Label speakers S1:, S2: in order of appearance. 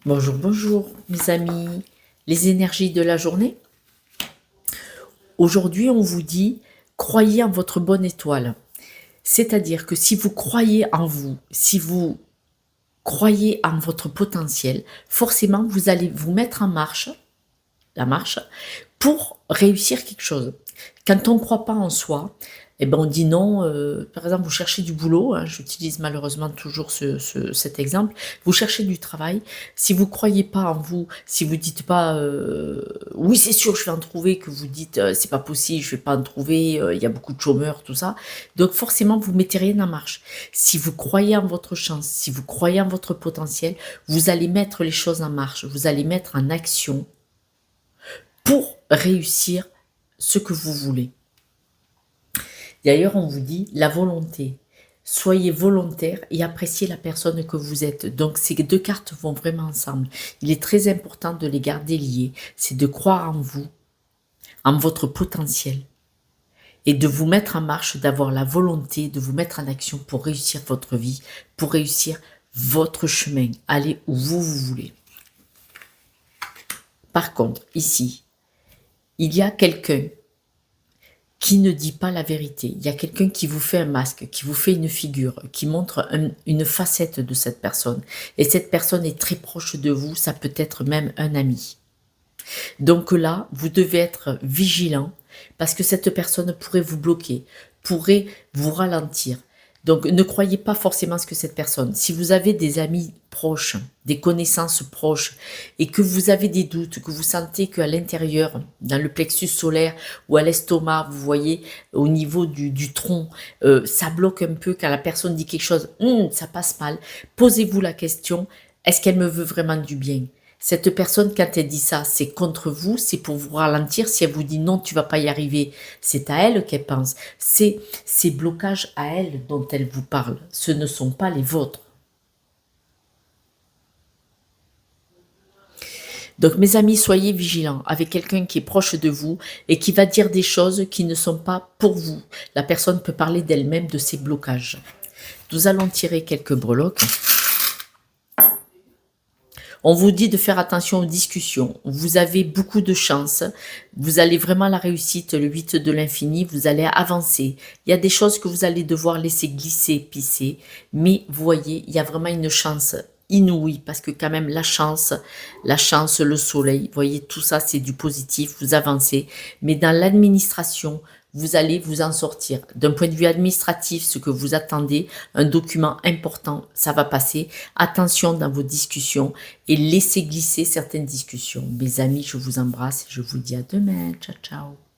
S1: Bonjour, bonjour mes amis, les énergies de la journée. Aujourd'hui, on vous dit, croyez en votre bonne étoile. C'est-à-dire que si vous croyez en vous, si vous croyez en votre potentiel, forcément, vous allez vous mettre en marche, la marche, pour réussir quelque chose. Quand on ne croit pas en soi, eh ben on dit non. Par exemple, vous cherchez du boulot, hein, j'utilise malheureusement toujours cet exemple. Vous cherchez du travail. Si vous croyez pas en vous, si vous dites pas oui c'est sûr je vais en trouver, que vous dites c'est pas possible, je vais pas en trouver, il y a beaucoup de chômeurs, tout ça. Donc forcément vous mettez rien en marche. Si vous croyez en votre chance, si vous croyez en votre potentiel, vous allez mettre les choses en marche, vous allez mettre en action pour réussir ce que vous voulez. D'ailleurs, on vous dit la volonté. Soyez volontaire et appréciez la personne que vous êtes. Donc, ces deux cartes vont vraiment ensemble. Il est très important de les garder liées. C'est de croire en vous, en votre potentiel et de vous mettre en marche, d'avoir la volonté de vous mettre en action pour réussir votre vie, pour réussir votre chemin, aller où vous voulez. Par contre, ici, il y a quelqu'un qui ne dit pas la vérité. Il y a quelqu'un qui vous fait un masque, qui vous fait une figure, qui montre une facette de cette personne. Et cette personne est très proche de vous, ça peut être même un ami. Donc là, vous devez être vigilant parce que cette personne pourrait vous bloquer, pourrait vous ralentir. Donc ne croyez pas forcément ce que cette personne. Si vous avez des amis proches, des connaissances proches et que vous avez des doutes, que vous sentez qu'à l'intérieur, dans le plexus solaire ou à l'estomac, vous voyez au niveau du tronc, ça bloque un peu quand la personne dit quelque chose, ça passe mal, posez-vous la question, est-ce qu'elle me veut vraiment du bien? Cette personne, quand elle dit ça, c'est contre vous, c'est pour vous ralentir. Si elle vous dit non, tu vas pas y arriver, c'est à elle qu'elle pense. C'est ces blocages à elle dont elle vous parle. Ce ne sont pas les vôtres. Donc, mes amis, soyez vigilants avec quelqu'un qui est proche de vous et qui va dire des choses qui ne sont pas pour vous. La personne peut parler d'elle-même, de ses blocages. Nous allons tirer quelques breloques. On vous dit de faire attention aux discussions. Vous avez beaucoup de chance. Vous allez vraiment à la réussite, le 8 de l'infini. Vous allez avancer. Il y a des choses que vous allez devoir laisser glisser, pisser. Mais vous voyez, il y a vraiment une chance inouïe parce que quand même la chance, le soleil, vous voyez, tout ça c'est du positif. Vous avancez. Mais dans l'administration, vous allez vous en sortir. D'un point de vue administratif, ce que vous attendez, un document important, ça va passer. Attention dans vos discussions et laissez glisser certaines discussions. Mes amis, je vous embrasse et je vous dis à demain. Ciao, ciao.